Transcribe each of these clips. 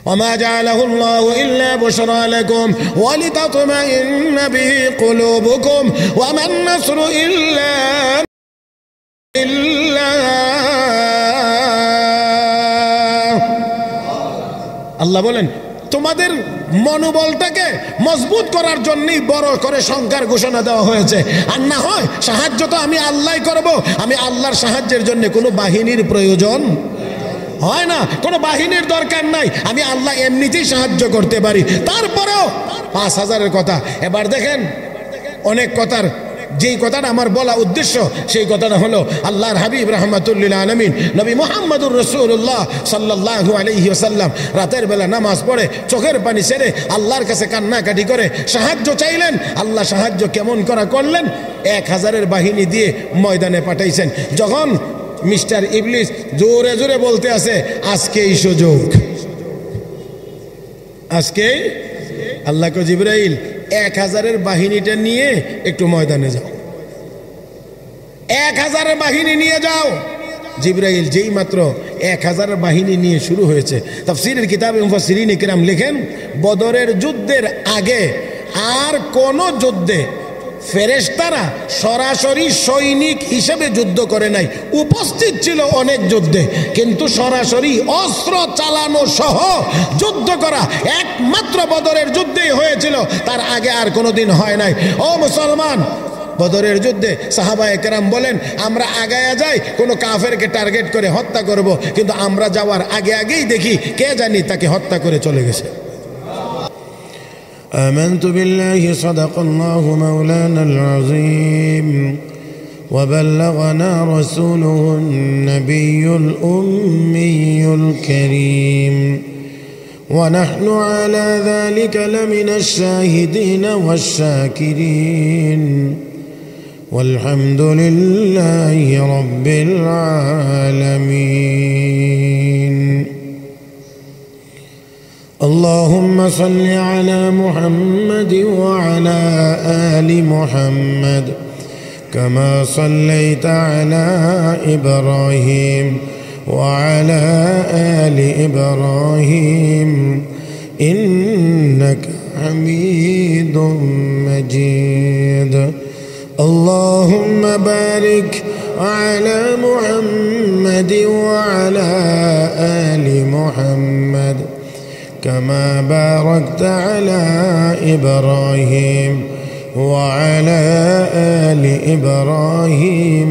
وما جعله الله إلا بشرى لكم ولتطمئن به قلوبكم وما النصر إلا بالله আল্লাহ বলেন তোমাদের মনোবলটাকে মজবুত করার জন্যই বড় করে সংখ্যার ঘোষণা দেওয়া হয়েছে। আর না হয় সাহায্য তো আমি আল্লাহই করব, আমি আল্লাহর সাহায্যের জন্য কোনো বাহিনীর প্রয়োজন হয় না, কোনো বাহিনীর দরকার নাই, আমি আল্লাহ এমনিতেই সাহায্য করতে পারি। তারপরেও ৫,০০০-এর কথা এবার দেখেন, অনেক কথার যেই কথাটা আমার বলা উদ্দেশ্য সেই কথাটা হলো আল্লাহর হাবিব রাহমাতুল্লিল আলামিন নবী মুহাম্মদুর রাসূলুল্লাহ সাল্লাল্লাহু আলাইহি ওয়াসাল্লাম রাতের বেলা নামাজ পড়ে চোখের পানি ছেড়ে আল্লাহর কাছে কান্নাকাটি করে সাহায্য চাইলেন। আল্লাহ সাহায্য কেমন করা করলেন, ১,০০০-এর বাহিনী দিয়ে ময়দানে পাঠাইছেন। যখন মিস্টার ইবলিস জোরে জোরে বলতে আছে আজকেই সুযোগ, আজকেই, আল্লাহ কো জিবরাইল ১,০০০-এর বাহিনীটা নিয়ে একটু ময়দানে যাও, ১,০০০-এর বাহিনী নিয়ে যাও। জিবরাইল যেই মাত্র ১,০০০-এর বাহিনী নিয়ে শুরু হয়েছে, তাফসীরের কিতাবে মুফাসসিরিন ইকরাম লেখেন বদরের যুদ্ধের আগে আর কোন যুদ্ধে ফেরেশতারা সরাসরি সৈনিক হিসেবে যুদ্ধ করে নাই, উপস্থিত ছিল অনেক যুদ্ধে, কিন্তু সরাসরি অস্ত্র চালানো সহ যুদ্ধ করা একমাত্র বদরের যুদ্ধেই হয়েছিল, তার আগে আর কোনোদিন হয় নাই। ও মুসলমান, বদরের যুদ্ধে সাহাবায়ে কেরাম বলেন আমরা আগায়া যাই কোনো কাফেরকে টার্গেট করে হত্যা করব, কিন্তু আমরা যাওয়ার আগে আগেই দেখি কে জানি তাকে হত্যা করে চলে গেছে। آمنت بالله صدق الله مولانا العظيم وبلغنا رسوله النبي الأمي الكريم ونحن على ذلك لمن الشاهدين والشاكرين والحمد لله رب العالمين اللهم صل على محمد وعلى آل محمد كما صليت على إبراهيم وعلى آل إبراهيم إنك حميد مجيد اللهم بارك على محمد وعلى آل محمد كما باركت على إبراهيم وعلى آل إبراهيم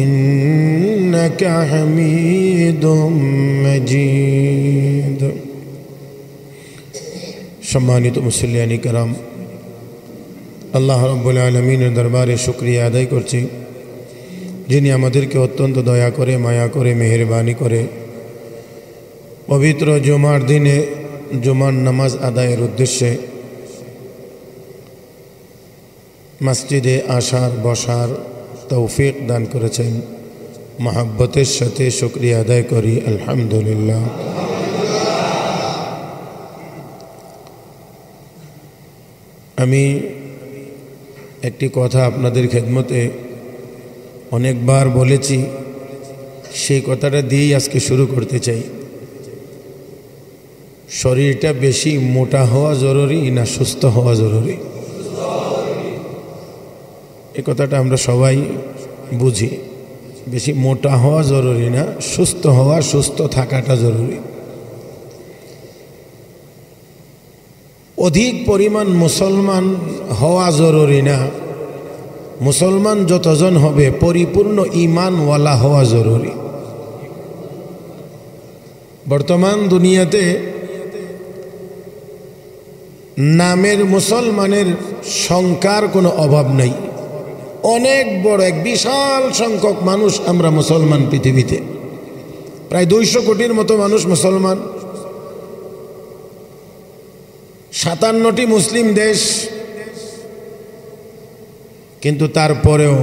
إنك حميد مجيد সম্মানিত মুসল্লিয়ানি کرام, আল্লাহ রাব্বুল আলামিনের দরবারে শুকরিয়া আদায় করছি যিনি আমাদেরকে অত্যন্ত দয়া করে মায়া করে মেহেরবানি করে পবিত্র জুমার দিনে জুমার নামাজ আদায়ের উদ্দেশ্যে মসজিদে আসার বসার তৌফিক দান করেছেন। মহব্বতের সাথে শুকরিয়া আদায় করি আলহামদুলিল্লাহ। আমি একটি কথা আপনাদের খেদমতে অনেকবার বলেছি, সেই কথাটা দিয়েই আজকে শুরু করতে চাই। শরীরটা বেশি মোটা হওয়া জরুরি না সুস্থ হওয়া জরুরি? এই কথাটা আমরা সবাই বুঝি। বেশি মোটা হওয়া জরুরি না, সুস্থ হওয়া, সুস্থ থাকাটা জরুরি। অধিক পরিমাণ মুসলমান হওয়া জরুরি না, মুসলমান যতজন হবে পরিপূর্ণ ঈমানওয়ালা হওয়া জরুরি। বর্তমান দুনিয়াতে নামের মুসলমানের সংখ্যার কোনো অভাব নাই। অনেক বড় এক বিশাল সংখ্যক মানুষ আমরা মুসলমান পৃথিবীতে, প্রায় 200 কোটির মতো মানুষ মুসলমান। 57টি মুসলিম দেশ, কিন্তু তারপরেও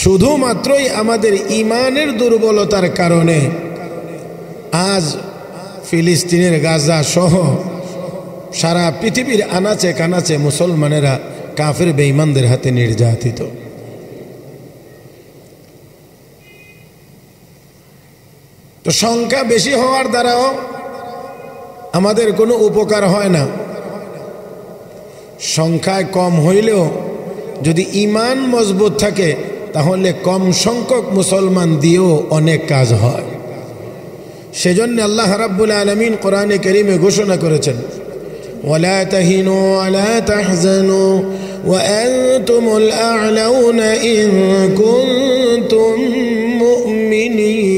শুধুমাত্রই আমাদের ঈমানের দুর্বলতার কারণে আজ ফিলিস্তিনের গাজা সহ সারা পৃথিবীর আনাচে কানাচে মুসলমানেরা কাফের বেঈমানদের হাতে নির্যাতিত। তো সংখ্যা বেশি হওয়ার দ্বারাও আমাদের কোনো উপকার হয় না। সংখ্যায় কম হইলেও যদি ঈমান মজবুত থাকে তাহলে কম সংখ্যক মুসলমান দিয়েও অনেক কাজ হয়। সেজন্য আল্লাহ রাব্বুল আলামিন কোরআনে কারীমে ঘোষণা করেছেন, ওয়ালা তাহিনু ওয়ালা তাহজানু ওয়া আনতুমুল আ'লাউনা ইন কুনতুম মুমিনিন।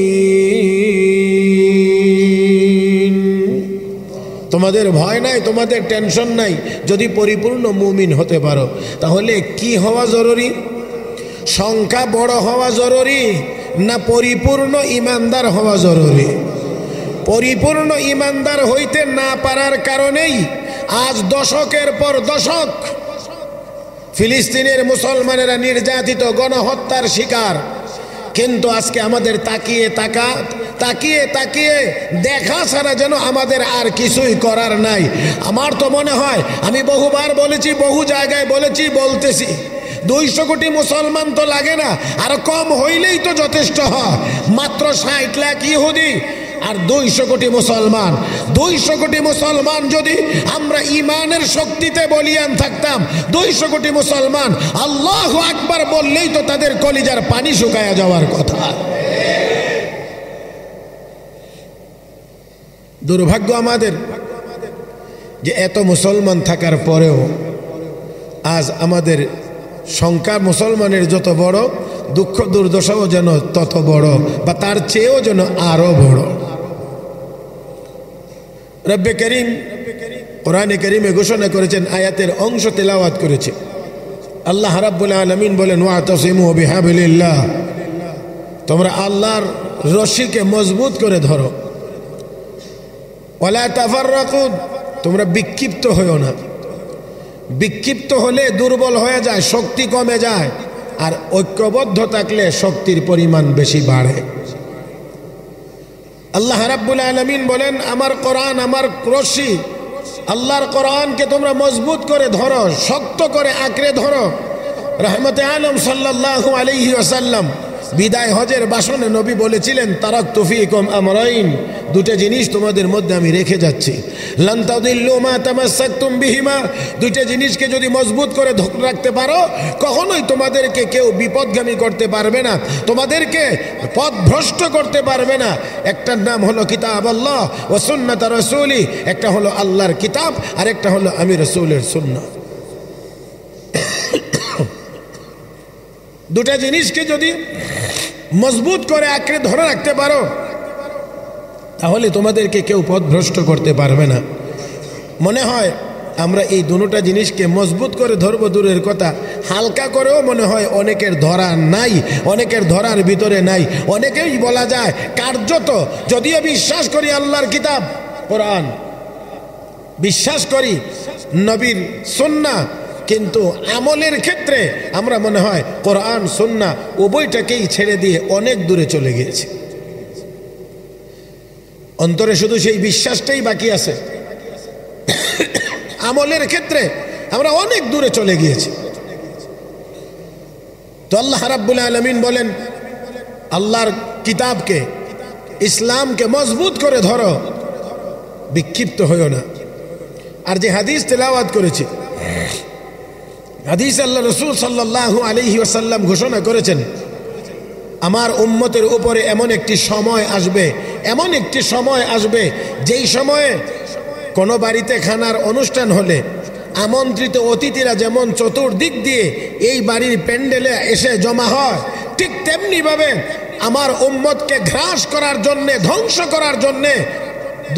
তোমাদের ভয় নাই, তোমাদের টেনশন নাই যদি পরিপূর্ণ মুমিন হতে পারো। তাহলে কি হওয়া জরুরি? সংখ্যা বড় হওয়া জরুরি না পরিপূর্ণ ইমানদার হওয়া জরুরি? পরিপূর্ণ ইমানদার হইতে না পারার কারণেই আজ দশকের পর দশক ফিলিস্তিনের মুসলমানেরা নির্যাতিত, গণহত্যার শিকার। কিন্তু আজকে আমাদের তাকিয়ে তাকিয়ে দেখা ছাড়া যেন আমাদের আর কিছুই করার নাই। আমার তো মনে হয়, আমি বহুবার বলেছি, বহু জায়গায় বলেছি, বলতেছি, 200 কোটি মুসলমান তো লাগে না, আর কম হইলেই তো যথেষ্ট হয়। মাত্র 60 লাখ ইহুদি আর 200 কোটি মুসলমান। 200 কোটি মুসলমান যদি আমরা ইমানের শক্তিতে বলিয়ান থাকতাম, 200 কোটি মুসলমান আল্লাহু আকবার বললেই তো তাদের কলিজার পানি শুকায়া যাওয়ার কথা। দুর্ভাগ্য আমাদের যে এত মুসলমান থাকার পরেও আজ আমাদের সংখ্যা মুসলমানের যত বড়, দুঃখ দুর্দশাও যেন তত বড়, বা তার চেয়েও যেন আরো বড়। রব্বে করিম কোরআনে কারীমে ঘোষণা করেছেন, আয়াতের অংশ তেলাওয়াত করেছে। আল্লাহ রাব্বুল আলামিন বলেন, ওয়াতাসিমু বিহাবলিল্লাহ, তোমরা আল্লাহর রশিকে মজবুত করে ধরো। ওয়ালা তাফাররাকু, তোমরা বিক্ষিপ্ত হইও না। বিক্ষিপ্ত হলে দুর্বল হয়ে যায়, শক্তি কমে যায়। আর ঐক্যবদ্ধ থাকলে শক্তির পরিমাণ বেশি বাড়ে। আল্লাহ রাব্বুল আলামিন বলেন, আমার কোরআন আমার রশি, আল্লাহর কোরআনকে তোমরা মজবুত করে ধরো, শক্ত করে আঁকড়ে ধরো। রহমতে আলম সাল্লাল্লাহু আলাইহি ওয়াসাল্লাম বিদায় হজের ভাষণে নবী বলেছিলেন, তারাকতু ফীকুম আমরাইন, দুটো জিনিস তোমাদের মধ্যে আমি রেখে যাচ্ছি। লান তাদিল্লু মা তামাসসাকতুম বিহিমা, দুটো জিনিসকে যদি মজবুত করে ধরে রাখতে পারো, কখনোই তোমাদেরকে কেউ বিপদগামী করতে পারবে না, তোমাদেরকে পথভ্রষ্ট করতে পারবে না। একটার নাম হলো কিতাব আল্লাহ ও সুন্নাত রাসূলি, একটা হলো আল্লাহর কিতাব আর একটা হলো আমি রাসূলের সুন্নাহ। দুটা জিনিসকে যদি মজবুত করে আঁকড়ে ধরে রাখতে পারো, তাহলে তোমাদেরকে কেউ পথভ্রষ্ট করতে পারবে না। মনে হয় আমরা এই দুটো জিনিসকে মজবুত করে ধরবো দূরের কথা, হালকা করেও মনে হয় অনেকের ধরা নাই, অনেকের ধরার ভিতরে নাই। অনেকেই বলা যায় কার্যত, যদিও বিশ্বাস করি আল্লাহর কিতাব কোরআন, বিশ্বাস করি নবীর সুন্নাহ, কিন্তু আমলের ক্ষেত্রে আমরা মনে হয় কোরআন সুন্নাহ উভয়টাকেই ছেড়ে দিয়ে অনেক দূরে চলে গিয়েছি। অন্তরে শুধু সেই বিশ্বাসটাই বাকি আছে, আমলের ক্ষেত্রে আমরা অনেক দূরে চলে গিয়েছি। তো আল্লাহ রাব্বুল আলামিন বলেন, আল্লাহর কিতাবকে, ইসলামকে মজবুত করে ধরো, বিক্ষিপ্ত হইও না। আর যে হাদিস তেলাওয়াত করেছি, হাদিস আল্লাহ রাসূল সাল্লাল্লাহু আলাইহি ওয়াসাল্লাম ঘোষণা করেছেন, আমার উম্মতের উপরে এমন একটি সময় আসবে, এমন একটি সময় আসবে যেই সময়ে কোনো বাড়িতে খানার অনুষ্ঠান হলে আমন্ত্রিত অতিথিরা যেমন চতুর্দিক দিয়ে এই বাড়ির প্যান্ডেলে এসে জমা হয়, ঠিক তেমনিভাবে আমার উম্মতকে গ্রাস করার জন্যে, ধ্বংস করার জন্যে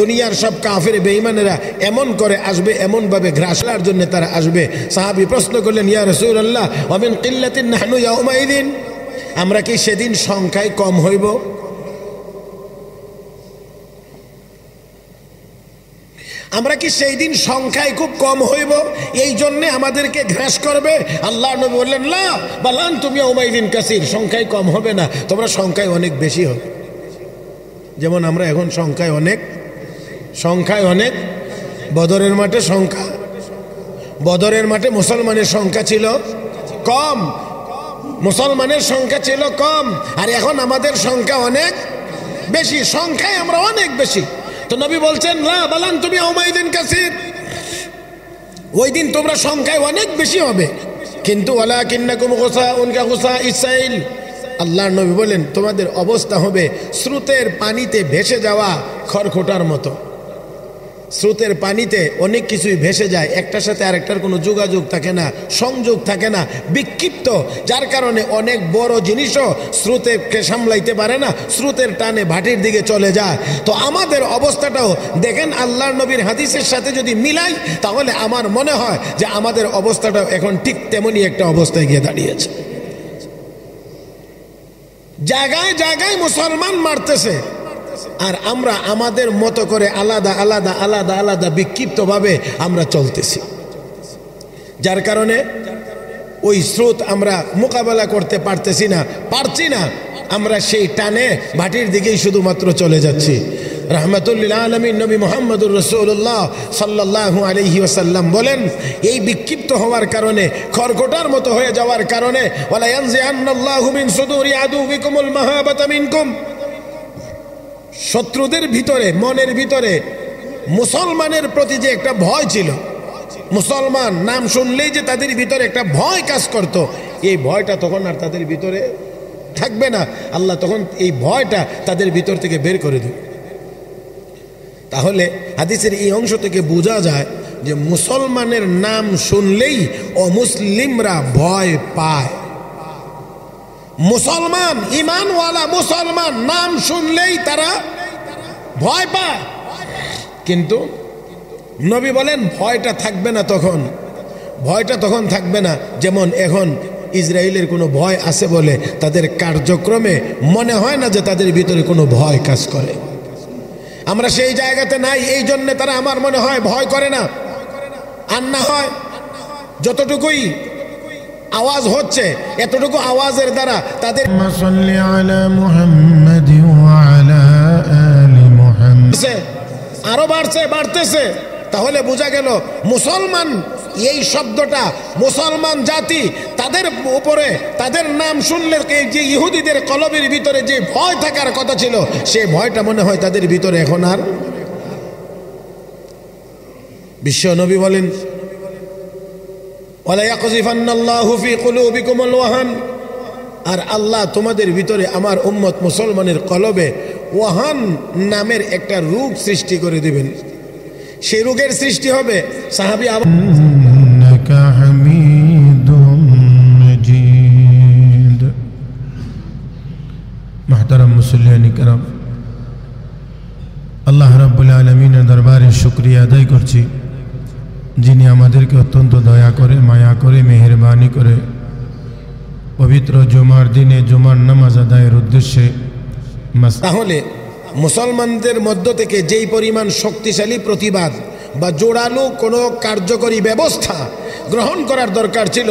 দুনিয়ার সব কাফের বেঈমানেরা এমন করে আসবে, এমনভাবে গ্রাস করার জন্য তারা আসবে। সাহাবী প্রশ্ন করলেন, ইয়া রাসূলুল্লাহ ওয়া মিন কিল্লাতিন নাহনু ইয়াউমাইদিন, আমরা কি সেদিন সংখ্যায় কম হইব? আমরা কি সেই দিন সংখ্যায় খুব কম হইব, এই জন্যে আমাদেরকে গ্রাস করবে? আল্লাহ নবী বললেন, লা বাল আনতুম ইয়াউমাইদিন কাসীর, সংখ্যায় কম হবে না, তোমরা সংখ্যায় অনেক বেশি হবে। যেমন আমরা এখন সংখ্যায় অনেক, বদরের মাঠে সংখ্যা, বদরের মাঠে মুসলমানের সংখ্যা ছিল কম, মুসলমানের সংখ্যা ছিল কম, আর এখন আমাদের সংখ্যা অনেক বেশি, সংখ্যায় আমরা অনেক বেশি। তো নবী বলছেন লা বালান তুমি আউমাইদিন কাসির, ওই দিন তোমরা সংখ্যায় অনেক বেশি হবে, কিন্তু ওয়ালাকিন্নাকুম গুসাউন কাগুসাইস সাইল, আল্লাহর নবী বলেন তোমাদের অবস্থা হবে স্রোতের পানিতে ভেসে যাওয়া খড়খোটার মতো। স্রোতের পানিতে অনেক কিছুই ভেসে যায়, একটার সাথে আরেকটার কোনো যোগাযোগ থাকে না, সংযোগ থাকে না, বিক্ষিপ্ত, যার কারণে অনেক বড় জিনিসও স্রোতকে সামলাইতে পারে না, স্রোতের টানে ভাটির দিকে চলে যায়। তো আমাদের অবস্থাটাও দেখেন আল্লাহর নবীর হাদিসের সাথে যদি মিলাই, তাহলে আমার মনে হয় যে আমাদের অবস্থাটাও এখন ঠিক তেমনই একটা অবস্থায় গিয়ে দাঁড়িয়েছে। জায়গায় জায়গায় মুসলমান মারতেছে, আর আমরা আমাদের মতো করে আলাদা আলাদা আলাদা আলাদা বিক্ষিপ্তভাবে আমরা চলতেছি, যার কারণে ওই স্রোত আমরা মোকাবেলা করতে পারছি না, আমরা সেই টানে ভাটির দিকেই শুধুমাত্র চলে যাচ্ছি। রাহমাতুল্লিল আলামিন নবী মুহাম্মদুর রাসূলুল্লাহ সাল্লাল্লাহু আলাইহি ওয়াসাল্লাম বলেন, এই বিক্ষিপ্ত হওয়ার কারণে, খড়খোটার মতো হয়ে যাওয়ার কারণে, ওয়ালা ইয়ানজিআন্নাল্লাহু মিন সুদুরি আদুবিকুমুল মাহাবাতা মিনকুম, শত্রুদের ভিতরে, মনের ভিতরে মুসলমানের প্রতি যে একটা ভয় ছিল, মুসলমান নাম শুনলেই যে তাদের ভিতরে একটা ভয় কাজ করত, এই ভয়টা তখন আর তাদের ভিতরে থাকবে না। আল্লাহ তখন এই ভয়টা তাদের ভিতর থেকে বের করে দেবে। তাহলে হাদিসের এই অংশ থেকে বোঝা যায় যে মুসলমানের নাম শুনলেই অমুসলিমরা ভয় পায়। মুসলমান, ইমানওয়ালা মুসলমান নাম শুনলেই তারা ভয় পায়, কিন্তু নবী বলেন ভয়টা থাকবে না তখন, ভয়টা তখন থাকবে না যেমন এখন ইসরায়েলের কোনো ভয় আছে বলে তাদের কার্যক্রমে মনে হয় না যে তাদের ভিতরে কোনো ভয় কাজ করে। আমরা সেই জায়গাতে নাই, এই জন্য তারা আমার মনে হয় ভয় করে না। আর না হয় যতটুকুই আওয়াজ হচ্ছে, এতটুকু আওয়াজের দ্বারা তাদের আরো বাড়তেছে। তাহলে বোঝা গেল মুসলমান, এই শব্দটা মুসলমান জাতি, তাদের উপরে তাদের নাম শুনলে যে ইহুদিদের কলবের ভিতরে যে ভয় থাকার কথা ছিল, সে ভয়টা মনে হয় তাদের ভিতরে এখন আর। বিশ্ব নবী বলেন, ওয়ালা ইয়াকযিফান্নাল্লাহু ফী কুলুবিকুমুল ওয়াহান, আর আল্লাহ তোমাদের ভিতরে, আমার উম্মত মুসলমানের কলবে ওয়াহান নামের একটা রোগ সৃষ্টি করে দিবেন। সেই রোগের সৃষ্টি হবে সাহাবী ইন্নাকা হামিদুম মাজিদ। মুহতারাম মুসল্লিয়ান কিরাম, আল্লাহ রাব্বুল আলামিনের দরবারে শুকরিয়া আদায় করছি, যিনি আমাদেরকে অত্যন্ত দয়া করে, মায়া করে, মেহেরবানি করে পবিত্র জুমার দিনে জুমার নামাজ আদায়ের উদ্দেশ্যে। তাহলে মুসলমানদের মধ্য থেকে যেই পরিমাণ শক্তিশালী প্রতিবাদ বা জোরালো কোনো কার্যকরী ব্যবস্থা গ্রহণ করার দরকার ছিল,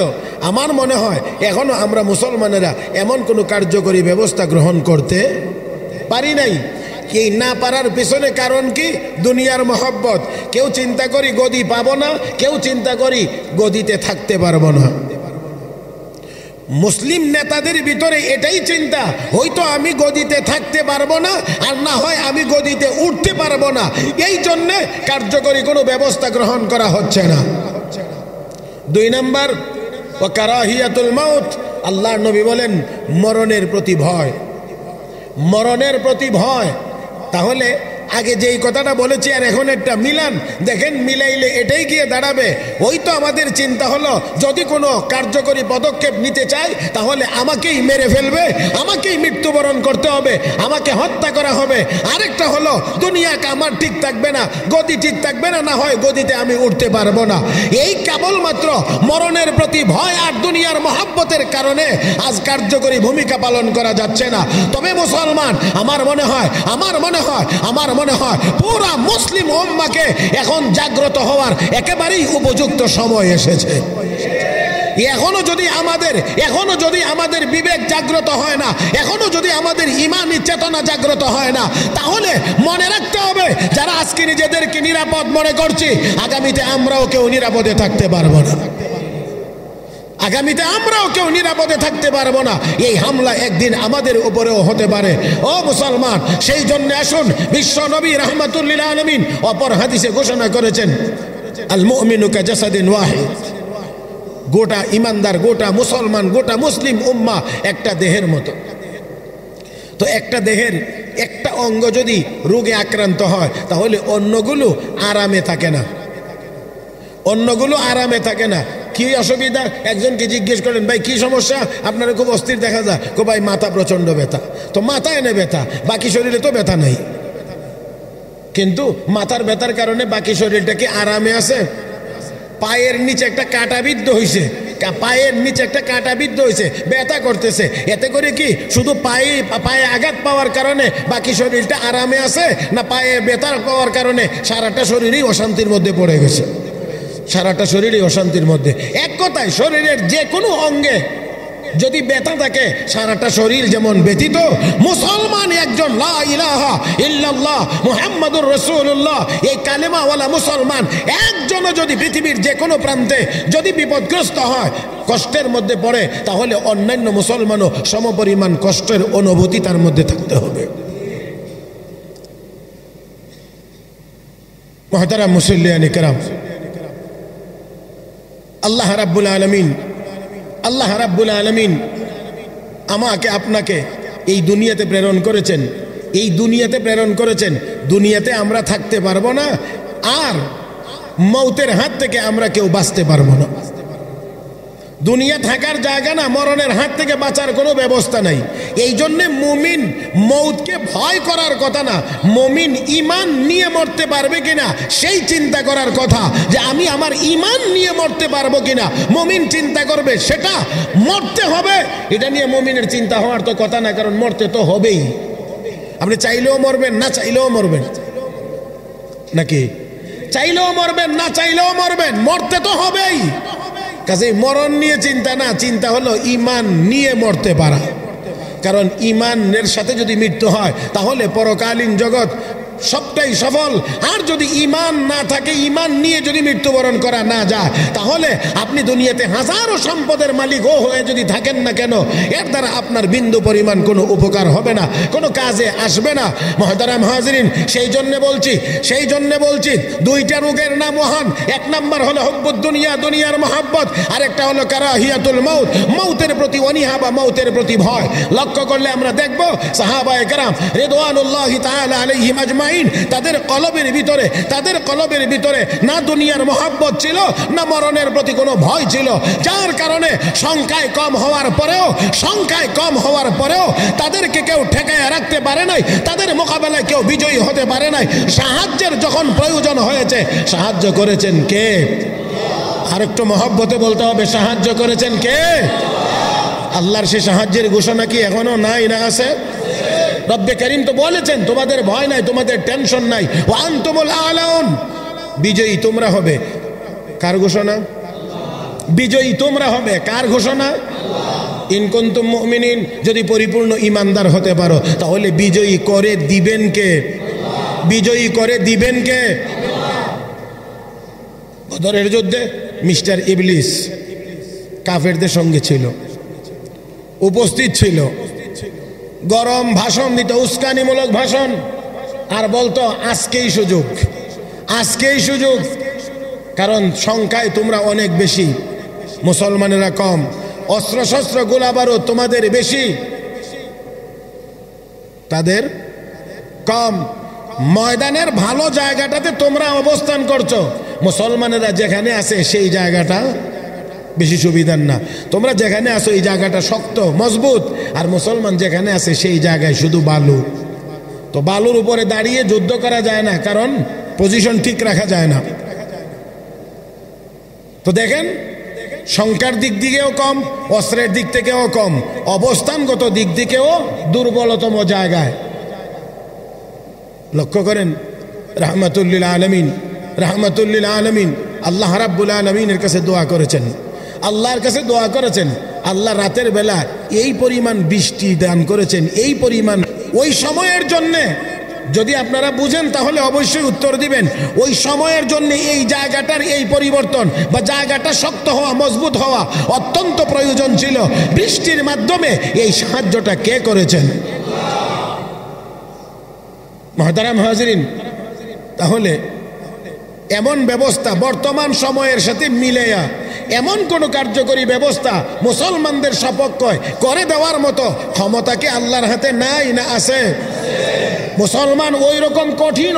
আমার মনে হয় এখনো আমরা মুসলমানেরা এমন কোনো কার্যকরী ব্যবস্থা গ্রহণ করতে পারি নাই। এই না পারার পিছনে কারণ কি? দুনিয়ার মহব্বত। কেউ চিন্তা করি গদি পাবো না, কেউ চিন্তা করি গদিতে থাকতে পারবো না। মুসলিম নেতাদের ভিতরে এটাই চিন্তা, হয়তো আমি গদিতে থাকতে পারবো না, আর না হয় আমি গদিতে উঠতে পারবো না, এই জন্যে কার্যকরী কোনো ব্যবস্থা গ্রহণ করা হচ্ছে না। 2 নম্বর, ও কারাহিয়াতুল মাউত, আল্লাহর নবী বলেন মরণের প্রতি ভয়, মরণের প্রতি ভয়। তাহলে আগে যেই কথাটা বলেছি আর এখন একটা মিলান, দেখেন মিলাইলে এটাই গিয়ে দাঁড়াবে, ওই তো আমাদের চিন্তা হলো যদি কোনো কার্যকরী পদক্ষেপ নিতে চাই তাহলে আমাকেই মেরে ফেলবে, আমাকেই মৃত্যুবরণ করতে হবে, আমাকে হত্যা করা হবে। আরেকটা হলো দুনিয়াকে আমার ঠিক থাকবে না, গদি ঠিক থাকবে না, না হয় গদিতে আমি উঠতে পারবো না। এই কেবলমাত্র মরণের প্রতি ভয় আর দুনিয়ার মহব্বতের কারণে আজ কার্যকরী ভূমিকা পালন করা যাচ্ছে না। তবে মুসলমান, আমার মনে হয় পুরা মুসলিম উম্মাহকে এখন জাগ্রত হওয়ার একেবারেই উপযুক্ত সময় এসেছে। এখনো যদি আমাদের বিবেক জাগ্রত হয় না, এখনো যদি আমাদের ঈমানি চেতনা জাগ্রত হয় না, তাহলে মনে রাখতে হবে যারা আজকে নিজেদেরকে নিরাপদ মনে করছি, আগামীতে আমরাও কেউ নিরাপদে থাকতে পারবো না। আগামীতে আমরাও কেউ নিরাপদে থাকতে পারবো না। এই হামলা একদিন আমাদের উপরেও হতে পারে। ও মুসলমান, সেই জন্য আসুন, বিশ্ব নবী রাহমাতুল লিল আলামিন অপর হাদিসে ঘোষণা করেছেন, আল মুমিনু কাজাসাদিন ওয়াহিদ, গোটা ইমানদার, গোটা মুসলমান, গোটা মুসলিম উম্মাহ একটা দেহের মতো। তো একটা দেহের একটা অঙ্গ যদি রোগে আক্রান্ত হয় তাহলে অন্যগুলো আরামে থাকে না, অন্যগুলো আরামে থাকে না। কি অসুবিধা? একজনকে জিজ্ঞেস করেন, ভাই কি সমস্যা, আপনারা খুব অস্থির দেখা যায়। কো ভাই মাথা প্রচন্ড ব্যথা। তো মাথায় এনে ব্যথা, বাকি শরীরে তো ব্যথা নাই। কিন্তু মাথার ব্যথার কারণে বাকি শরীরটা কি আরামে আছে? পায়ের নিচে একটা কাঁটা বিদ্ধ হয়েছে, পায়ের নিচে একটা কাঁটা বিদ্ধ হয়েছে, ব্যথা করতেছে। এতে করে কি শুধু পায়ে আঘাত পাওয়ার কারণে বাকি শরীরটা আরামে আছে, না পায়ে ব্যথা পাওয়ার কারণে সারাটা শরীরই অশান্তির মধ্যে পড়ে গেছে? সারাটা শরীরই অশান্তির মধ্যে। এক কথায় শরীরের যে কোনো অঙ্গে যদি ব্যথা থাকে সারাটা শরীর যেমন ব্যথিত, মুসলমান একজন লা ইলাহা ইল্লাল্লাহ মুহাম্মাদুর রাসূলুল্লাহ এই কালেমাওয়ালা মুসলমান একজনও যদি পৃথিবীর যে কোনো প্রান্তে যদি বিপদগ্রস্ত হয়, কষ্টের মধ্যে পড়ে, তাহলে অন্যান্য মুসলমানও সমপরিমাণ কষ্টের অনুভূতি তার মধ্যে থাকতে হবে। মুহতারাম মুসল্লিয়ান কিরাম, আল্লাহ রাব্বুল আলামিন, আল্লাহ রাব্বুল আলামিন আমাকে আপনাকে এই দুনিয়াতে প্রেরণ করেছেন, এই দুনিয়াতে প্রেরণ করেছেন। দুনিয়াতে আমরা থাকতে পারবো না, আর মৌতের হাত থেকে আমরা কেউ বাঁচতে পারবো না। দুনিয়া থাকার জায়গা না, মরণের হাত থেকে বাঁচার কোনো ব্যবস্থা নাই। এই জন্যে মুমিন মৌতকে ভয় করার কথা না, মুমিন ঈমান নিয়ে মরতে পারবে কিনা সেই চিন্তা করার কথা, যে আমি আমার ঈমান নিয়ে মরতে পারবো কিনা। মুমিন চিন্তা করবে, সেটা মরতে হবে, এটা নিয়ে মুমিনের চিন্তা হওয়ার তো কথা না, কারণ মরতে তো হবেই। আপনি চাইলেও মরবেন, না চাইলেও মরবেন, নাকি? চাইলেও মরবেন, না চাইলেও মরবেন, মরতে তো হবেই। কাজে মরণ নিয়ে চিন্তা না, চিন্তা হলো ঈমান নিয়ে মরতে পারা। কারণ ঈমানের সাথে যদি মৃত্যু হয় তাহলে পরকালীন জগৎ সবটাই সফল। আর যদি ঈমান না থাকে, ঈমান নিয়ে যদি মৃত্যুবরণ করা না যায়, তাহলে আপনি দুনিয়াতে হাজারো সম্পদের মালিক হয়ে যদি থাকেন না কেন, এর দ্বারা আপনার বিন্দু পরিমাণ কোনো উপকার হবে না, কোনো কাজে আসবে না। মুহতারাম হাজিরিন, সেই জন্য বলছি দুইটা রোগের নাম মহান। এক নাম্বার হলো হুব্বুদ দুনিয়া, দুনিয়ার মহাব্বত, আর একটা হলো কারাহিয়াতুল মউত, মউতের প্রতি অনীহা বা মউতের প্রতি ভয়। লক্ষ্য করলে আমরা দেখব সাহাবায়ে কেরাম রিদওয়ানুল্লাহি তাআলা আলাইহিম আজমাইন, তাদের কলবের ভিতরে না দুনিয়ার মহাব্বত ছিল, না মরণের প্রতি কোনো ভয় ছিল, যার কারণে সংখ্যায় কম হওয়ার পরেও তাদেরকে কেউ ঠেকায় রাখতে পারে নাই, তাদের মোকাবেলায় কেউ বিজয়ী হতে পারে নাই। সাহায্যের যখন প্রয়োজন হয়েছে, সাহায্য করেছেন কে? আরেকটু মহব্বতে বলতে হবে, সাহায্য করেছেন কে? আল্লাহর সেই সাহায্যের ঘোষণা কি এখনো নাই, না আছে? রব্বে করিম তো বলেছেন, তোমাদের ভয় নাই, তোমাদের টেনশন নাই, ওয়া আনতুমুল আলাউন, বিজয়ী তোমরা হবে। কার ঘোষণা? বিজয়ী তোমরা হবে। কার ঘোষণা? ইন কুনতুম মুমিনিন, যদি পরিপূর্ণ ঈমানদার হতে পারো, তাহলে বিজয়ী করে দিবেন কে? বিজয়ী করে দিবেন কে? বদরের যুদ্ধে মিস্টার ইবলিস কাফেরদের সঙ্গে ছিল, উপস্থিত ছিল, গরম ভাষণ দিত, উস্কানিমূলক ভাষণ, আর বলতো আজকেই সুযোগ। কারণ সংখ্যায় তোমরা অনেক বেশি, মুসলমানেরা কম, অস্ত্রশস্ত্র গোলাবারুদ তোমাদের বেশি, তাদের কম। ময়দানের ভালো জায়গাটাতে তোমরা অবস্থান করছো, মুসলমানেরা যেখানে আছে সেই জায়গাটা বেশি সুবিধার না। তোমরা যেখানে আছো এই জায়গাটা শক্ত মজবুত, আর মুসলমান যেখানে আছে সেই জায়গায় শুধু বালু। তো বালুর উপরে দাঁড়িয়ে যুদ্ধ করা যায় না, কারণ পজিশন ঠিক রাখা যায় না। তো দেখেন, সংখ্যার দিক দিকেও কম, অস্ত্রের দিক থেকেও কম, অবস্থানগত দিক থেকেও দুর্বলতম জায়গায়। লক্ষ্য করেন, রাহমাতুল্লিল আলামিন আল্লাহ রাব্বুল আলামিনের কাছে দোয়া করেছেন, আল্লাহ রাতের বেলা এই পরিমাণ বৃষ্টি দান করেছেন, এই পরিমাণ, ওই সময়ের জন্যে যদি আপনারা বুঝেন তাহলে অবশ্যই উত্তর দিবেন। ওই সময়ের জন্য এই জায়গাটার এই পরিবর্তন বা জায়গাটা শক্ত হওয়া, মজবুত হওয়া অত্যন্ত প্রয়োজন ছিল। বৃষ্টির মাধ্যমে এই সাহায্যটা কে করেছেন? মুহতারাম হাজিরিন, তাহলে এমন ব্যবস্থা বর্তমান সময়ের সাথে মিলেয়া এমন কোন কার্যকরী ব্যবস্থা মুসলমানদের সপক্ষে করে দেওয়ার মতো ক্ষমতা কি আল্লাহর হাতে নাই না আছে? মুসলমান ওই রকম কঠিন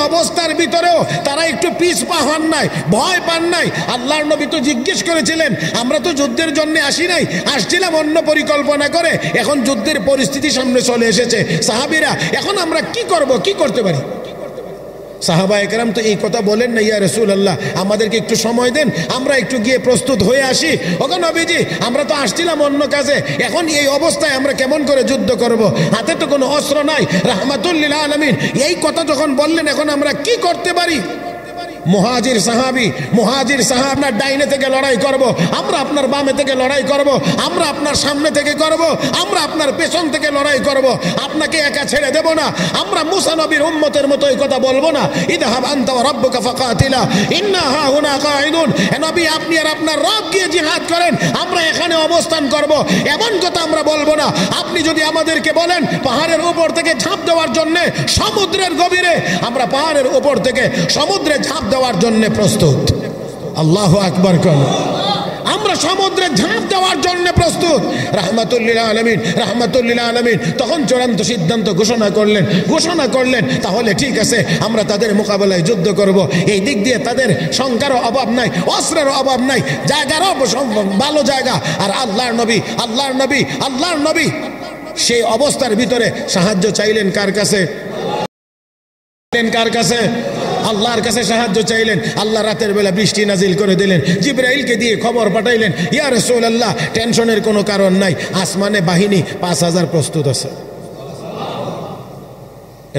অবস্থার ভিতরেও তারা একটু পিছপা হন নাই, ভয় পান নাই। আল্লাহর নবী তো জিজ্ঞেস করেছিলেন, আমরা তো যুদ্ধের জন্য আসছিলাম অন্য পরিকল্পনা করে, এখন যুদ্ধের পরিস্থিতি সামনে চলে এসেছে। সাহাবীরা, এখন আমরা কি করতে পারি? সাহাবা একরাম তো এই কথা বলেন না, ইয়া রাসূলুল্লাহ আমাদেরকে একটু সময় দেন, আমরা একটু গিয়ে প্রস্তুত হয়ে আসি। ওগো নবীজি, আমরা তো আসছিলাম অন্য কাজে, এখন এই অবস্থায় আমরা কেমন করে যুদ্ধ করব? হাতে তো কোনো অস্ত্র নাই। রাহমাতুল লিল আলামিন এই কথা যখন বললেন, এখন আমরা কি করতে পারি? মুহাজির সাহাবী আপনার ডাইনে থেকে লড়াই করব, আমরা আপনার বামে থেকে লড়াই করব, আমরা আপনার সামনে থেকে করব, আমরা আপনার পেছন থেকে লড়াই করব, আপনাকে একা ছেড়ে দেব না। আমরা মুসা নবীর উম্মতের মতো এই কথা বলবো না, ইযহাব আনতা ওয়া রাব্বুকা ফাকাতিলা ইন্না হাহুনা কাঈদুন। হে নবী, আপনি আর আপনার রব গিয়ে জিহাদ করেন, আমরা এখানে অবস্থান করব, এমন কথা আমরা বলবো না। আপনি যদি আমাদেরকে বলেন পাহাড়ের উপর থেকে ঝাঁপ দেওয়ার জন্য সমুদ্রের গভীরে, আমরা পাহাড়ের উপর থেকে সমুদ্রে ঝাঁপ দেওয়ার জন্য প্রস্তুত। আল্লাহু আকবার কোন, আমরা সমুদ্রে ঝাঁপ দেওয়ার জন্য প্রস্তুত। রাহমাতুল লিল আলামিন তখন চূড়ান্ত সিদ্ধান্ত ঘোষণা করলেন তাহলে ঠিক আছে, আমরা তাদের মোকাবেলায় যুদ্ধ করব। এই দিক দিয়ে তাদের সংখ্যারও অভাব নাই, অস্ত্রেরও অভাব নাই, জায়গারও ভালো জায়গা। আর আল্লাহর নবী সেই অবস্থার ভিতরে সাহায্য চাইলেন কার কাছে? আল্লাহর কাছে সাহায্য চাইলেন। আল্লাহ রাতের বেলা বৃষ্টি নাজিল করে দিলেন, জিবরাইলকে দিয়ে খবর পাঠাইলেন, ইয়া রাসূলুল্লাহ টেনশনের কোনো কারণ নাই, আসমানে বাহিনী 5000 প্রস্তুত আছে।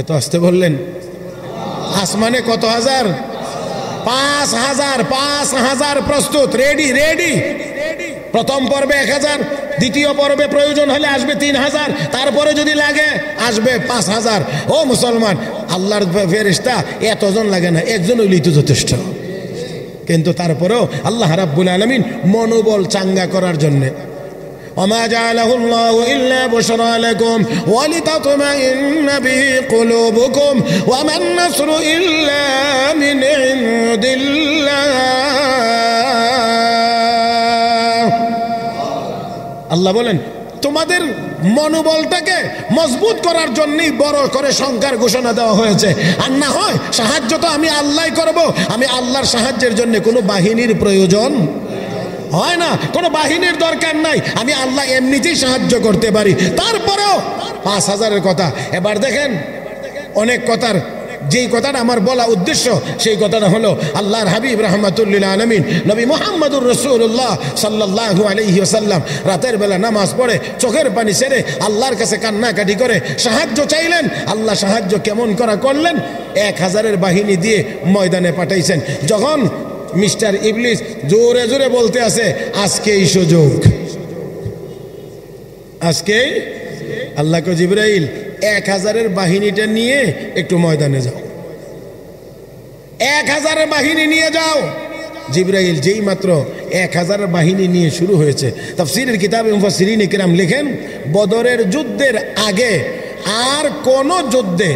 এত আসতে বললেন, আসমানে কত হাজার? 5000 প্রস্তুত, রেডি। প্রথম পর্বে 1000, দ্বিতীয় পর্বে প্রয়োজন হলে আসবে 3000, তারপরে যদি লাগে আসবে 5000। ও মুসলমান, আল্লাহর ফেরেশতা এতজন লাগে না, একজন হইলেই তো যথেষ্ট। কিন্তু তারপরেও আল্লাহ রাব্বুল আলামিন মনোবল চাঙ্গা করার জন্য, ওমা জাআলাহুল্লাহু ইল্লা বুশরা লাকুম ওয়া লিতাতমাইন্না বিহি কুলুবুকুম ওয়া মান নাসরু ইল্লা মিন ইনদিল্লাহ। আল্লাহ বলেন, তোমাদের মনোবলটাকে মজবুত করার জন্যই বড় করে সংখ্যার ঘোষণা দেওয়া হয়েছে। আর না হয় সাহায্য তো আমি আল্লাহই করব, আমি আল্লাহর সাহায্যের জন্য কোনো বাহিনীর প্রয়োজন হয় না, কোনো বাহিনীর দরকার নাই, আমি আল্লাহ এমনিতেই সাহায্য করতে পারি। তারপরেও 5000-এর কথা। এবার দেখেন, অনেক কথার যেই কথাটা আমার বলা উদ্দেশ্য, সেই কথাটা হলো আল্লাহর হাবিব রাহমাতুল লিল আলামিন নবী মুহাম্মদুর রাসূলুল্লাহ সাল্লাল্লাহু আলাইহি ওয়াসাল্লাম রাতের বেলা নামাজ পড়ে চোখের পানি ছেড়ে আল্লাহর কাছে কান্নাকাটি করে সাহায্য চাইলেন। আল্লাহ সাহায্য কেমন করলেন? 1000-এর বাহিনী দিয়ে ময়দানে পাঠাইছেন। যখন মিস্টার ইবলিস জোরে জোরে বলতে আছে, আজকেই সুযোগ, আজকেই, আল্লাহ কো জিবরাইল 1000-এর বাহিনীটা নিয়ে একটু ময়দানে যাও, 1000-এর বাহিনী নিয়ে যাও। জিবরাইল যেই মাত্র 1000-এর বাহিনী নিয়ে শুরু হয়েছে, তাফসীরের কিতাবে মুফাসসিরিন ইকরাম লেখেন, বদরের যুদ্ধের আগে আর কোন যুদ্ধে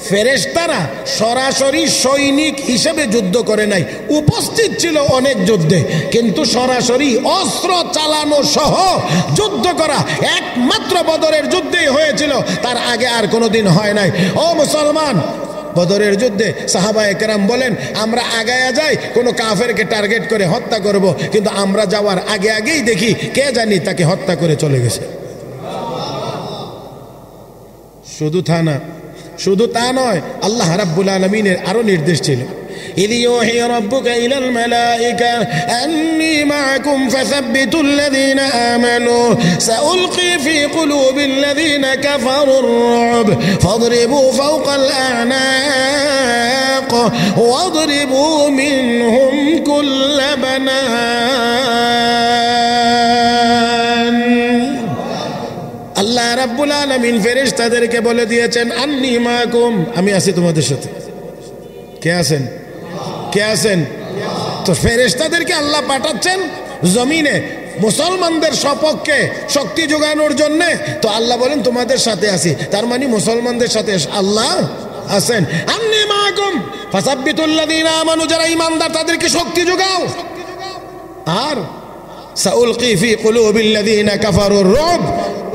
ফেরেশতারা সরাসরি সৈনিক হিসেবে যুদ্ধ করে নাই, উপস্থিত ছিল অনেক যুদ্ধে, কিন্তু সরাসরি অস্ত্র চালানো সহ যুদ্ধ করা একমাত্র বদরের যুদ্ধেই হয়েছিল, তার আগে আর কোনোদিন হয় নাই। ও মুসলমান, বদরের যুদ্ধে সাহাবায়ে কেরাম বলেন, আমরা আগায়া যাই কোনো কাফেরকে টার্গেট করে হত্যা করব, কিন্তু আমরা যাওয়ার আগেই দেখি কে জানি তাকে হত্যা করে চলে গেছে। শুধু তা নয়, আল্লাহ রাব্বুল আলামিনের আরো নির্দেশ ছিল, إذ يوحي ربك إلى الملائكة أني معكم فثبتوا الذين آمنوا سألقي في قلوب الذين كفروا الرعب فاضربوا فوق الأعناق واضربوا منهم كل بنان। আল্লাহ রাব্বুল আলামিন ফেরেশতাদেরকে বলে দিয়েছেন আন্নী মাকুম, আমি আছি তোমাদের সাথে। কে আছেন? কে আছেন? তো ফেরেশতাদেরকে আল্লাহ পাঠাচ্ছেন জমিনে মুসলমানদের সপক্ষে শক্তি যোগানোর জন্য। তো আল্লাহ বলেন তোমাদের সাথে আছি, তার মানে মুসলমানদের সাথে আল্লাহ আছেন। আন্নী মাকুম ফাসাব্বিতুল্লাযীনা আমানু, যারা ঈমানদার তাদেরকে শক্তি যোগাও। আর সাউলকি ফি কুলুবিল্লাযীনা কাফারুর রুব,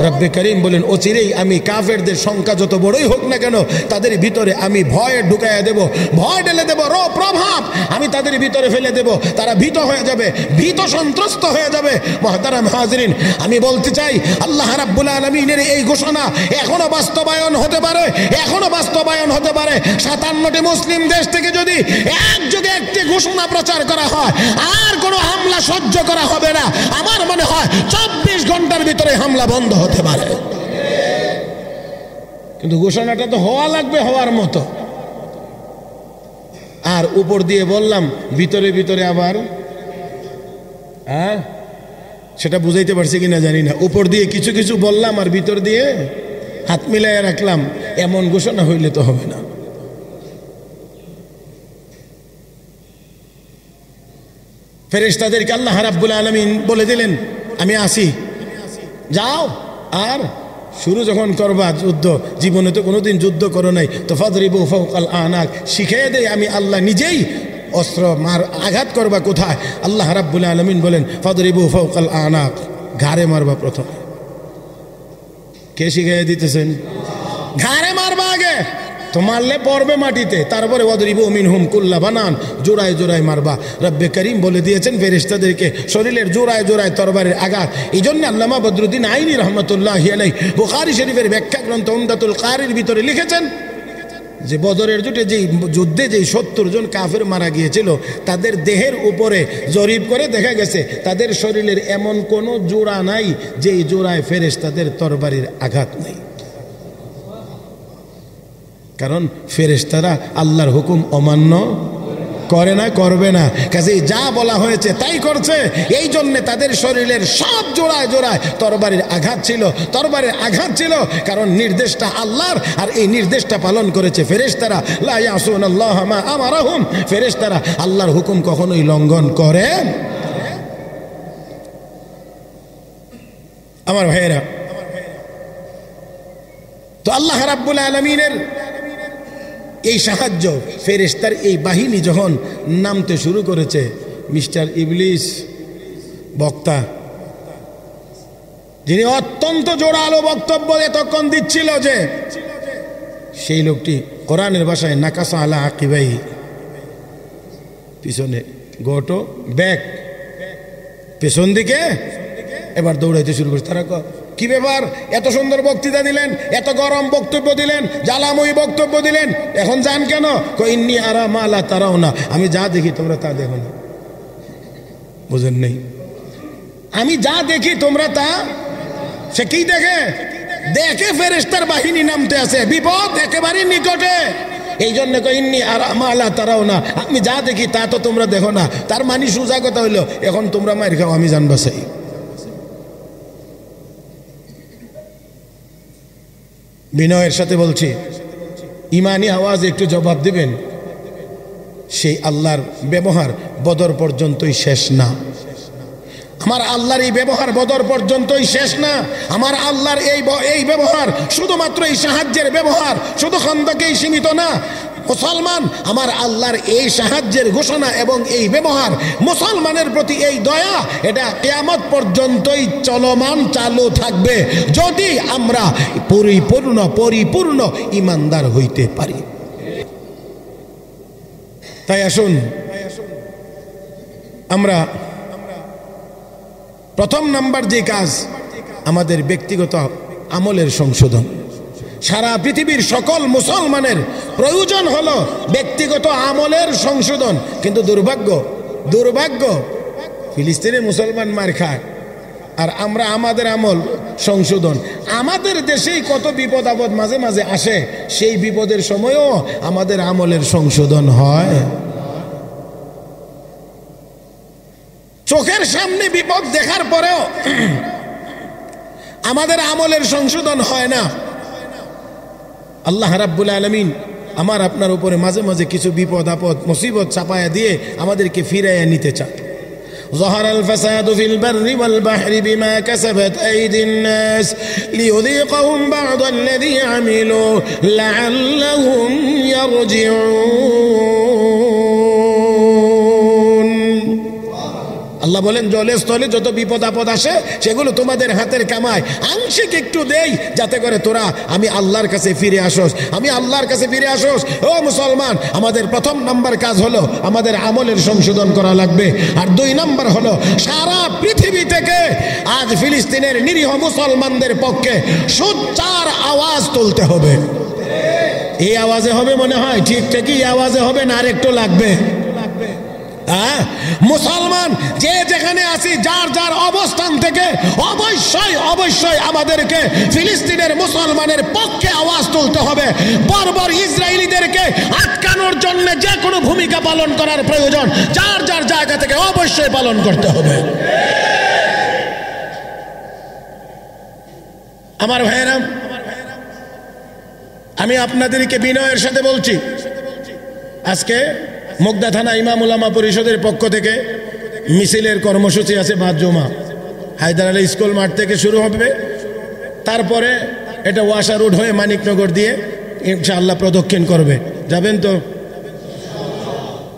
রব্বে করিম বলেন অচিরেই আমি কাফেরদের সংখ্যা যত বড়ই হোক না কেন তাদের ভিতরে আমি ভয় ঢুকাইয়া দেব, ভয় ঢেলে দেব, প্রভাব আমি তাদের ভিতরে ফেলে দেব। তারা ভীত হয়ে যাবে, ভীত সন্ত্রস্ত হয়ে যাবে। মুহতারাম হাজিরিন, আমি বলতে চাই আল্লাহ রাব্বুল আলামিনের এই ঘোষণা এখনো বাস্তবায়ন হতে পারে, এখনো বাস্তবায়ন হতে পারে। 57টি মুসলিম দেশ থেকে যদি একযোগে একটি ঘোষণা প্রচার করা হয়, আর কোনো হামলা সহ্য করা হবে না। আমার মনে হয় 24 ঘন্টার ভিতরে হামলা বন্ধ হতে পারে। কিন্তু ঘোষণাটা তো হওয়া লাগবে, হওয়ার মতো। আর উপর দিয়ে বললাম, ভিতরে ভিতরে আবার সেটা বুঝাইতে পারছি কিনা জানি না। উপর দিয়ে কিছু কিছু বললাম আর ভিতর দিয়ে হাত মিলাইয়া রাখলাম, এমন ঘোষণা হইলে তো হবে না। ফেরেশতাদেরকে আল্লাহ রাব্বুল আলামিন বলে দিলেন আমি আসি, যাও। আর শুরু যখন করবা যুদ্ধ, জীবনে তো কোনোদিন যুদ্ধ করো নাই, তো ফাদরিবু ফাওকাল আনাক, শিখিয়ে দেয় আমি আল্লাহ নিজেই অস্ত্র আঘাত করবা কোথায়। আল্লাহ রাব্বুল আলামিন বলেন ফাদরিবু ফাওকাল আনাক, ঘাড়ে মারবা প্রথম। কে শিখিয়ে দিতেছেন? ঘাড়ে মারবা আগে, তো মারলে পড়বে মাটিতে, তারপরে ওয়াদরিবু মিনহুম কুল্লা বানান, জোড়ায় জোড়ায় মারবা। রব্বে করিম বলে দিয়েছেন ফেরেশতাদেরকে শরীরের জোড়ায় জোড়ায় তরবারের আঘাত। এই জন্য আল্লামা বদরুদ্দিন আইনি রহমতুল্লাহি আলাইহি বুখারী শরীফের ব্যাখ্যা গ্রন্থ উমদাতুল কারির ভিতরে লিখেছেন যে বদরের যুদ্ধে যেই 70 জন কাফের মারা গিয়েছিল, তাদের দেহের উপরে জরিপ করে দেখা গেছে তাদের শরীরের এমন কোনো জোড়া নাই যেই জোড়ায় ফেরেশতাদের তরবারির আঘাত নেই। কারণ ফেরেশতারা আল্লাহর হুকুম অমান্য করে না, করবে না। কাজেই যা বলা হয়েছে তাই করছে। এই জন্য তাদের শরীরের সব জোড়ায় জোড়ায় তরবারির আঘাত ছিল, তরবারির আঘাত ছিল। কারণ নির্দেশটা আল্লাহর, আর এই নির্দেশটা পালন করেছে ফেরেশতারা। লা ইয়াসুনাল্লাহা মা আমারাহুম, ফেরেশতারা আল্লাহর হুকুম কখনোই লঙ্ঘন করে। আমার ভাইয়েরা, তো আল্লাহ রাব্বুল আলামিনের এই সাহায্য, ফেরেশতার এই বাহিনী যখন নামতে শুরু করেছে, মিস্টার ইবলিস বক্তা, যিনি অত্যন্ত জোরালো বক্তব্য এতক্ষণ দিচ্ছিল, যে সেই লোকটি কোরআনের ভাষায় নাকাসা আলা আকিবাই, পিছনে গোটো ব্যাক, পেছন দিকে এবার দৌড়াইতে শুরু করেছে। তারা কি ব্যাপার, এত সুন্দর বক্তৃতা দিলেন, এত গরম বক্তব্য দিলেন, জ্বালাময়ী বক্তব্য দিলেন, এখন যান কেন? ইন্নী আরা মা লা তারাউনা, আমি যা দেখি তোমরা তা দেখো না। বুঝেন নেই? আমি যা দেখি তোমরা তা, সে কি দেখে? দেখে ফেরেশতার বাহিনী নামতে আসে, বিপদ একেবারে নিকটে। এই জন্য ইন্নী আরা মা লা তারাউনা, আমি যা দেখি তা তো তোমরা দেখো না। তার মানে সোজা কথা হইলো, এখন তোমরা মার খাও, আমি জানবা চাই। বিনয়ের সাথে বলছি, ইমানি আওয়াজ একটু জবাব দিবেন। সেই আল্লাহর ব্যবহার বদর পর্যন্তই শেষ না। আমার আল্লাহর এই ব্যবহার বদর পর্যন্তই শেষ না। আমার আল্লাহর এই ব্যবহার শুধুমাত্র এই সাহায্যের ব্যবহার শুধু খন্দকেই সীমিত না। মুসলমান, আমার আল্লাহর এই সাহায্যের ঘোষণা এবং এই ব্যবহার, মুসলমানের প্রতি এই দয়া, এটা কিয়ামত পর্যন্তই চলমান, চালু থাকবে, যদি আমরা পরিপূর্ণ ঈমানদার হইতে পারি। তাই আসুন আমরা প্রথম নাম্বার যে কাজ, আমাদের ব্যক্তিগত আমলের সংশোধন। সারা পৃথিবীর সকল মুসলমানের প্রয়োজন হলো ব্যক্তিগত আমলের সংশোধন। কিন্তু দুর্ভাগ্য ফিলিস্তিনের মুসলমান মার খায়, আর আমরা আমাদের আমল সংশোধন। আমাদের দেশেই কত বিপদ আপদ মাঝে মাঝে আসে, সেই বিপদের সময়ও আমাদের আমলের সংশোধন হয়। চোখের সামনে বিপদ দেখার পরেও আমাদের আমলের সংশোধন হয় না। আল্লাহ রাব্বুল আলামিন আমার আপনার উপরে মাঝে মাঝে কিছু বিপদ আপদ মুসিবত চাপায়া দিয়ে আমাদেরকে ফিরাইয়া নিতে চায়। ظهر الفساد في البر والبحر بما كسبت أيدي الناس ليذيقهم بعض الذي عملوا لعلهم يرجعون। আল্লাহ বলেন জলে স্থলে যত বিপদ আপদ আসে সেগুলো তোমাদের হাতের কামাই, আংশিক একটু দেই যাতে করে তোরা আমি আল্লাহর কাছে ফিরে আসোস, আমি আল্লাহর কাছে ফিরে আসোস। ও মুসলমান, আমাদের প্রথম নাম্বার কাজ হলো আমাদের আমলের সংশোধন করা লাগবে। আর 2 নাম্বার হলো সারা পৃথিবী থেকে আজ ফিলিস্তিনের নিরীহ মুসলমানদের পক্ষে সোচ্চার আওয়াজ তুলতে হবে। এই আওয়াজে হবে মনে হয়? ঠিক ঠিকই আওয়াজে হবে না, আর একটু লাগবে। মুসলমান যে যেখানে আছি যার যার অবস্থান থেকে অবশ্যই অবশ্যই আমাদেরকে ফিলিস্তিনের মুসলমানের পক্ষে আওয়াজ তুলতে হবে। বর্বর ইসরায়েলিদেরকে আটকানোর জন্য যে কোনো ভূমিকা পালন করার প্রয়োজন যার যার জায়গা থেকে অবশ্যই পালন করতে হবে। আমার ভাইয়েরা, আমি আপনাদেরকে বিনয়ের সাথে বলছি, আজকে মুগদা থানা ইমাম উলামা পরিষদের পক্ষ থেকে মিছিলের কর্মসূচি আছে 5 জুমা। হায়দার আলী স্কুল মাঠ থেকে শুরু হবে, তারপরে এটা ওয়াসা রোড হয়ে মানিকনগর দিয়ে ইনশাআল্লাহ প্রদক্ষিণ করবে। যাবেন তো?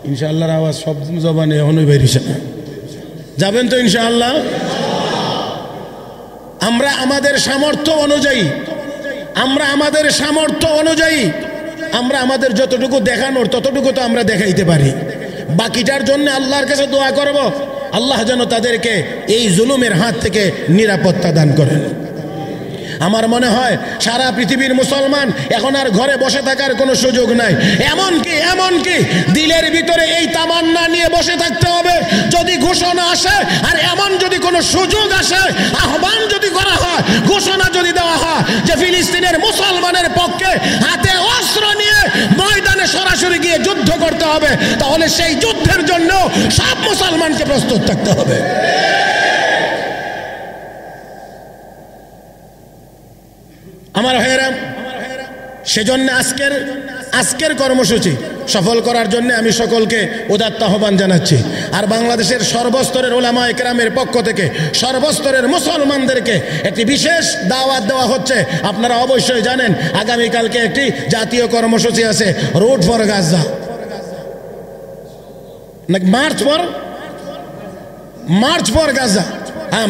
ইনশাআল্লাহর আওয়াজ সব জবানে এখনই বেরিয়েছে না। যাবেন তো ইনশাআল্লাহ? আমরা আমাদের সামর্থ্য অনুযায়ী আমরা আমাদের যতটুকু দেখানোর ততটুকু তো আমরা দেখাইতে পারি। বাকিটার জন্য আল্লাহর কাছে দোয়া করব, আল্লাহ যেন তাদেরকে এই জুলুমের হাত থেকে নিরাপত্তা দান করেন। আমার মনে হয় সারা পৃথিবীর মুসলমান এখন আর ঘরে বসে থাকার কোনো সুযোগ নাই। এমনকি দিলের ভিতরে এই তামান্না নিয়ে বসে থাকতে হবে, যদি ঘোষণা আসে আর এমন যদি কোনো সুযোগ আসে, আহ্বান যদি করা হয়, ঘোষণা যদি দেওয়া হয় যে ফিলিস্তিনের মুসলমানের পক্ষে হাতে অস্ত্র নিয়ে ময়দানে সরাসরি গিয়ে যুদ্ধ করতে হবে, তাহলে সেই যুদ্ধের জন্য সব মুসলমানকে প্রস্তুত থাকতে হবে। আমার ভাইয়েরা, সেজন্য আজকের কর্মসূচি সফল করার জন্য আমি সকলকে উদাত্ত আহ্বান জানাচ্ছি। আর বাংলাদেশের সর্বস্তরের উলামায়ে কেরামের পক্ষ থেকে সর্বস্তরের মুসলমানদেরকে একটি বিশেষ দাওয়াত দেওয়া হচ্ছে। আপনারা অবশ্যই জানেন আগামীকালকে একটি জাতীয় কর্মসূচি আছে, road for Gaza, March for Gaza.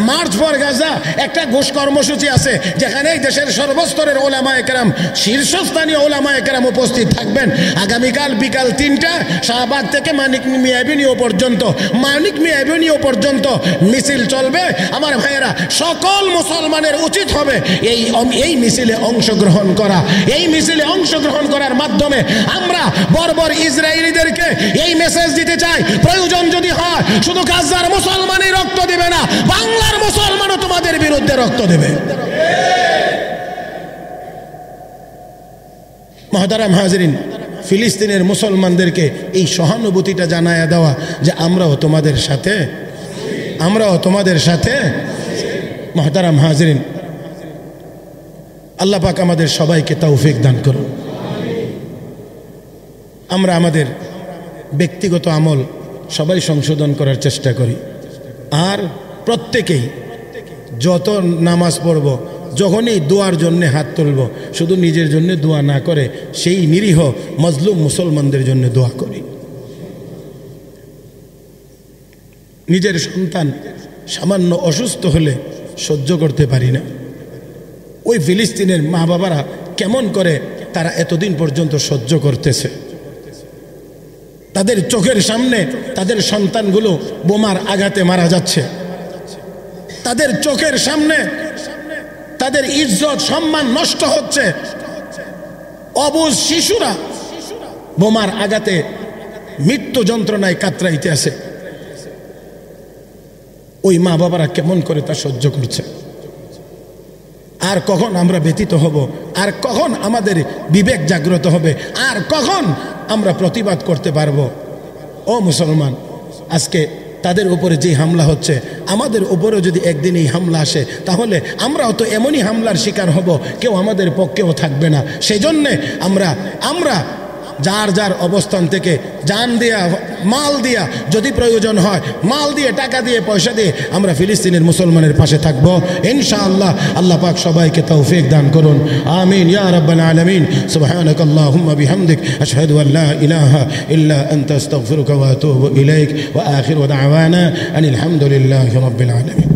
March for Gaza একটা ঘোষ কর্মসূচি আছে, যেখানে দেশের সর্বস্তরের ওলামায়ে কেরাম, শীর্ষস্থানীয় ওলামায়ে কেরাম উপস্থিত থাকবেন। আগামীকাল বিকাল 3টা শাহবাগ থেকে মানিক মিয়া অ্যাভিনিউ পর্যন্ত মিছিল চলবে। আমার ভাইয়েরা, সকল মুসলমানের উচিত হবে এই মিছিলে অংশগ্রহণ করা। এই মিছিলে অংশগ্রহণ করার মাধ্যমে আমরা বর্বর ইসরায়েলিদেরকে এই মেসেজ দিতে চাই, প্রয়োজন যদি হয় শুধু গাজার মুসলমানই রক্ত দিবে না, বাংলার মুসলমানও তোমাদের বিরুদ্ধে রক্ত দেবে। মুহতারাম হাজিরিন, ফিলিস্তিনের মুসলমানদেরকে এই সহানুভূতিটা জানায়া দেওয়া যে আমরাও তোমাদের সাথে। মুহতারাম হাজিরিন, আল্লাহ পাক আমাদের সবাইকে তৌফিক দান করুন। আমরা আমাদের ব্যক্তিগত আমল সবাই সংশোধন করার চেষ্টা করি। আর প্রত্যেকেই যত নামাজ পড়ব, যখনই দোয়ার জন্য হাত তুলব, শুধু নিজের জন্য দোয়া না করে সেই নিরীহ মজলুম মুসলমানদের জন্য দোয়া করি। নিজের সন্তান সামান্য অসুস্থ হলে সহ্য করতে পারি না। ওই ফিলিস্তিনের মা বাবারা কেমন করে তারা এতদিন পর্যন্ত সহ্য করতেছে। তাদের চোখের সামনে তাদের সন্তানগুলো বোমার আঘাতে মারা যাচ্ছে, তাদের চোখের সামনে তাদের ইজ্জত সম্মান নষ্ট হচ্ছে। অবুঝ শিশুরা বোমার আঘাতে মৃত্যু যন্ত্রণায় কাতরাইতে আছে। ওই মা বাবারা কেমন করে তা সহ্য করছে। আর কখন আমরা ব্যতীত হব? আর কখন আমাদের বিবেক জাগ্রত হবে? আর কখন আমরা প্রতিবাদ করতে পারবো? ও মুসলমান, আজকে তাদের উপরে যে হামলা হচ্ছে, আমাদের উপরেও যদি একদিন এই হামলা আসে, তাহলে আমরাও তো এমনই হামলার শিকার হব, কেউ আমাদের পক্ষেও থাকবে না। সেই জন্যে আমরা যার যার অবস্থান থেকে জান দিয়া, মাল দিয়া, যদি প্রয়োজন হয় মাল দিয়ে, টাকা দিয়ে, পয়সা দিয়ে আমরা ফিলিস্তিনের মুসলমানের পাশে থাকব ইনশাআল্লাহ। আল্লাহ পাক সবাইকে তৌফিক দান করুন, আমিন ইয়া রাব্বাল আলামিন। সুবহানাকাল্লাহুম্মা বিহামদিক আশহাদু আল লা ইলাহা ইল্লা আনতা আস্তাগফিরুকা ওয়া আতুবু ইলাইক ওয়া আখিরু দাওয়ানা আনিল হামদুলিল্লাহি রাব্বিল আলামিন।